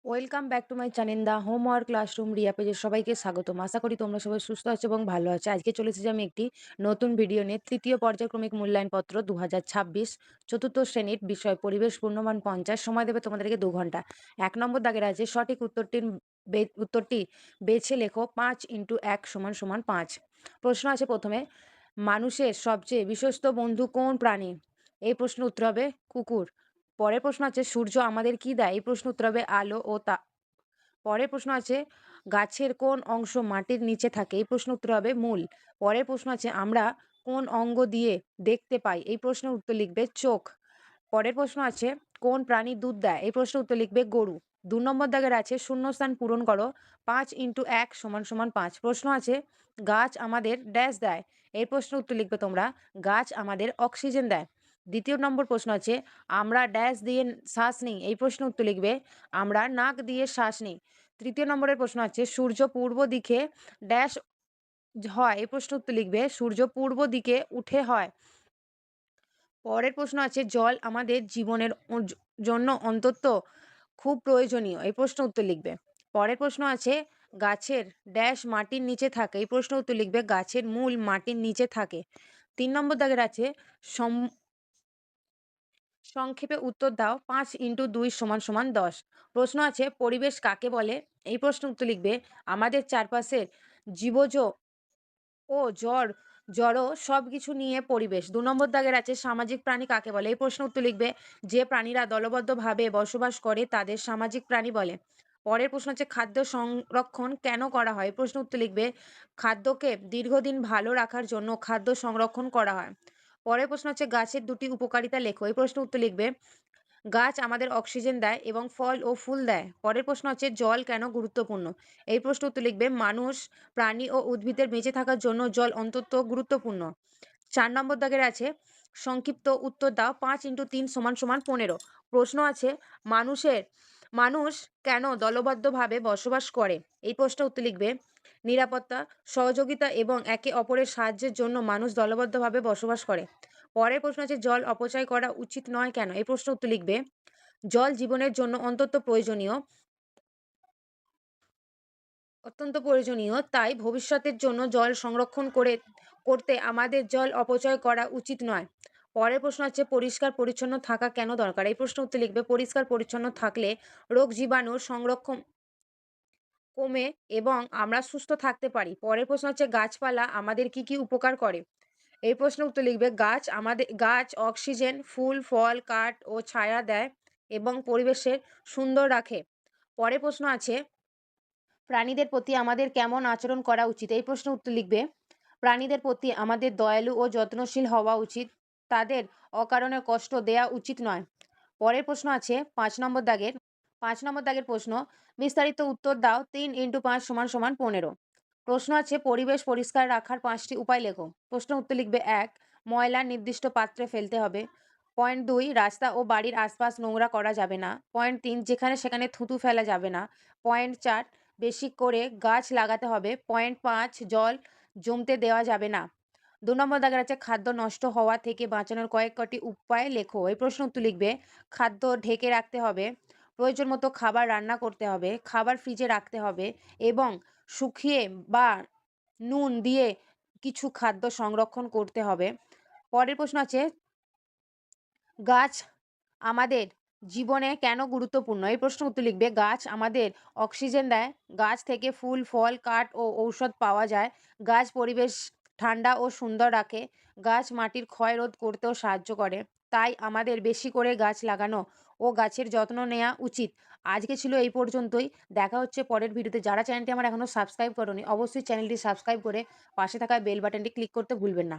Welcome back to my channel the homework classroom Riya পেজে সবাইকে স্বাগতম। আশা করি তোমরা সবাই সুস্থ আছো এবং ভালো আছো। আজকে চলে এসেছি আমি একটি নতুন ভিডিও নিয়ে। তৃতীয় পর্যায়ক্রমিক মূল্যায়নপত্র ২০২৬ চতুর্থ শ্রেণীর বিষয় পরিবেশ পূর্ণমান ৫০। সময় দেবে তোমাদেরকে ২ ঘন্টা। ১ নম্বর দাগের আছে সঠিক উত্তরটি বেছে লেখো। ৫ × ১ = ৫। প্রশ্ন আছে প্রথমে, মানুষের সবচেয়ে বিশ্বস্ত বন্ধু কোন প্রাণী? এই প্রশ্নের উত্তর হবে কুকুর। পরের প্রশ্ন আছে সূর্য আমাদের কি দেয়? এই প্রশ্ন উত্তর হবে আলো ও তা। পরের প্রশ্ন আছে গাছের কোন অংশ মাটির নিচে থাকে? এই প্রশ্ন উত্তর হবে মূল। পরের প্রশ্ন আছে আমরা কোন অঙ্গ দিয়ে দেখতে পাই? এই প্রশ্নের উত্তর লিখবে চোখ। পরের প্রশ্ন আছে কোন প্রাণী দুধ দেয়? এই প্রশ্নের উত্তর লিখবে গরু। ২ নম্বর দাগের আছে শূন্যস্থান পূরণ করো। ৫ × ১ = ৫। প্রশ্ন আছে গাছ আমাদের ড্যাশ দেয়? এই প্রশ্নের উত্তর লিখবে তোমরা গাছ আমাদের অক্সিজেন দেয়। দ্বিতীয় নম্বর প্রশ্ন আছে আমরা ড্যাশ দিয়ে শ্বাস নিই? এই প্রশ্নের উত্তর লিখবে আমরা নাক দিয়ে শ্বাস নিই। তৃতীয় নম্বরের প্রশ্ন আছে সূর্য পূর্ব দিকে ড্যাশ হয়? এই প্রশ্নের উত্তর লিখবে সূর্য পূর্ব দিকে উঠে হয়। পরের প্রশ্ন আছে জল আমাদের জীবনের জন্য অন্তত খুব প্রয়োজনীয়? এই প্রশ্নের উত্তর লিখবে। পরের প্রশ্ন আছে গাছের ড্যাশ মাটির নিচে থাকে? এই প্রশ্নের উত্তর লিখবে গাছের মূল মাটির নিচে থাকে। ৩ নম্বর দাগের আছে সংক্ষেপে উত্তর দাও। ৫ × ২ = ১০। প্রশ্ন আছে পরিবেশ কাকে বলে? এই প্রশ্নের উত্তর লিখবে আমাদের চারপাশের জীবজ ও জড় সবকিছু নিয়ে পরিবেশ। ২ নম্বর দাগের আছে সামাজিক প্রাণী কাকে বলে? এই প্রশ্নের উত্তর লিখবে যে প্রাণীরা দলবদ্ধভাবে বসবাস করে তাদের সামাজিক প্রাণী বলে। পরের প্রশ্ন হচ্ছে খাদ্য সংরক্ষণ কেন করা হয়? এই প্রশ্নের উত্তর লিখবে খাদ্যকে দীর্ঘদিন ভালো রাখার জন্য খাদ্য সংরক্ষণ করা হয়। পরের প্রশ্ন হচ্ছে গাছের ২টি উপকারিতা লেখো। এই প্রশ্নের উত্তর লিখবে গাছ আমাদের অক্সিজেন দেয় এবং ফল ও ফুল দেয়। পরের প্রশ্ন হচ্ছে জল কেন গুরুত্বপূর্ণ? এই প্রশ্ন উত্তর লিখবে মানুষ, প্রাণী ও উদ্ভিদের বেঁচে থাকার জন্য জল অত্যন্ত গুরুত্বপূর্ণ। ৪ নম্বর দাগের আছে সংক্ষিপ্ত উত্তর দাও। ৫ × ৩ = ১৫। প্রশ্ন আছে মানুষের মানুষ কেন দলবদ্ধভাবে বসবাস করে? এই প্রশ্নের উত্তর লিখবে নিরাপত্তা, সহযোগিতা এবং একে অপরের সাহায্যের জন্য মানুষ দলবদ্ধভাবে বসবাস করে। পরের প্রশ্ন আছে জল অপচয় করা উচিত নয় কেন? এই প্রশ্নের উত্তর লিখবে জল জীবনের জন্য অত্যন্ত প্রয়োজনীয়, তাই ভবিষ্যতের জন্য জল সংরক্ষণ করতে আমাদের জল অপচয় করা উচিত নয়। পরের প্রশ্ন হচ্ছে পরিষ্কার পরিচ্ছন্ন থাকা কেন দরকার? এই প্রশ্নের উত্তর লিখবে পরিষ্কার পরিচ্ছন্ন থাকলে রোগ জীবাণুর সংরক্ষণ কমে এবং আমরা সুস্থ থাকতে পারি। পরের প্রশ্ন হচ্ছে গাছপালা আমাদের কি কি উপকার করে? এই প্রশ্নের উত্তর লিখবে গাছ অক্সিজেন, ফুল, ফল, কাঠ ও ছায়া দেয় এবং পরিবেশের সুন্দর রাখে। পরের প্রশ্ন আছে প্রাণীদের প্রতি আমাদের কেমন আচরণ করা উচিত? এই প্রশ্নের উত্তর লিখবে প্রাণীদের প্রতি আমাদের দয়ালু ও যত্নশীল হওয়া উচিত। তাদের অকারণে কষ্ট দেয়া উচিত নয়। পরের প্রশ্ন আছে ৫ নম্বর দাগের প্রশ্ন বিস্তারিত উত্তর দাও। ৩ × ৫ = ১৫। প্রশ্ন আছে পরিবেশ পরিষ্কার রাখার ৫টি উপায় লেখো। প্রশ্নের উত্তর লিখবে ১ ময়লা নির্দিষ্ট পাত্রে ফেলতে হবে। পয়েন্ট ২ রাস্তা ও বাড়ির আশপাশ নোংরা করা যাবে না। পয়েন্ট ৩ যেখানে সেখানে থুতু ফেলা যাবে না। পয়েন্ট ৪ বেশি করে গাছ লাগাতে হবে। পয়েন্ট ৫ জল জমতে দেওয়া যাবে না। ২ নম্বর দাগের আছে খাদ্য নষ্ট হওয়া থেকে বাঁচানোর কয়েকটি উপায় লেখো। এই প্রশ্ন উত্তর লিখবে খাদ্য ঢেকে রাখতে হবে, প্রয়োজন মতো খাবার রান্না করতে হবে, খাবার ফ্রিজে রাখতে হবে এবং শুকিয়ে বা নুন দিয়ে কিছু খাদ্য সংরক্ষণ করতে হবে। পরের প্রশ্ন আছে গাছ আমাদের জীবনে কেন গুরুত্বপূর্ণ? এই প্রশ্নের উত্তর লিখবে গাছ আমাদের অক্সিজেন দেয়, গাছ থেকে ফুল, ফল, কাঠ ও ঔষধ পাওয়া যায়, গাছ পরিবেশ ঠান্ডা ও সুন্দর রাখে, গাছ মাটির ক্ষয় রোধ করতেও সাহায্য করে। তাই আমাদের বেশি করে গাছ লাগানো ও গাছের যত্ন নেওয়া উচিত। আজকে ছিল এই পর্যন্তই। দেখা হচ্ছে পরের ভিডিওতে। যারা চ্যানেলটি আমার এখনো সাবস্ক্রাইব করোনি অবশ্যই চ্যানেলটি সাবস্ক্রাইব করে পাশে থাকা বেল বাটনটি ক্লিক করতে ভুলবেন না।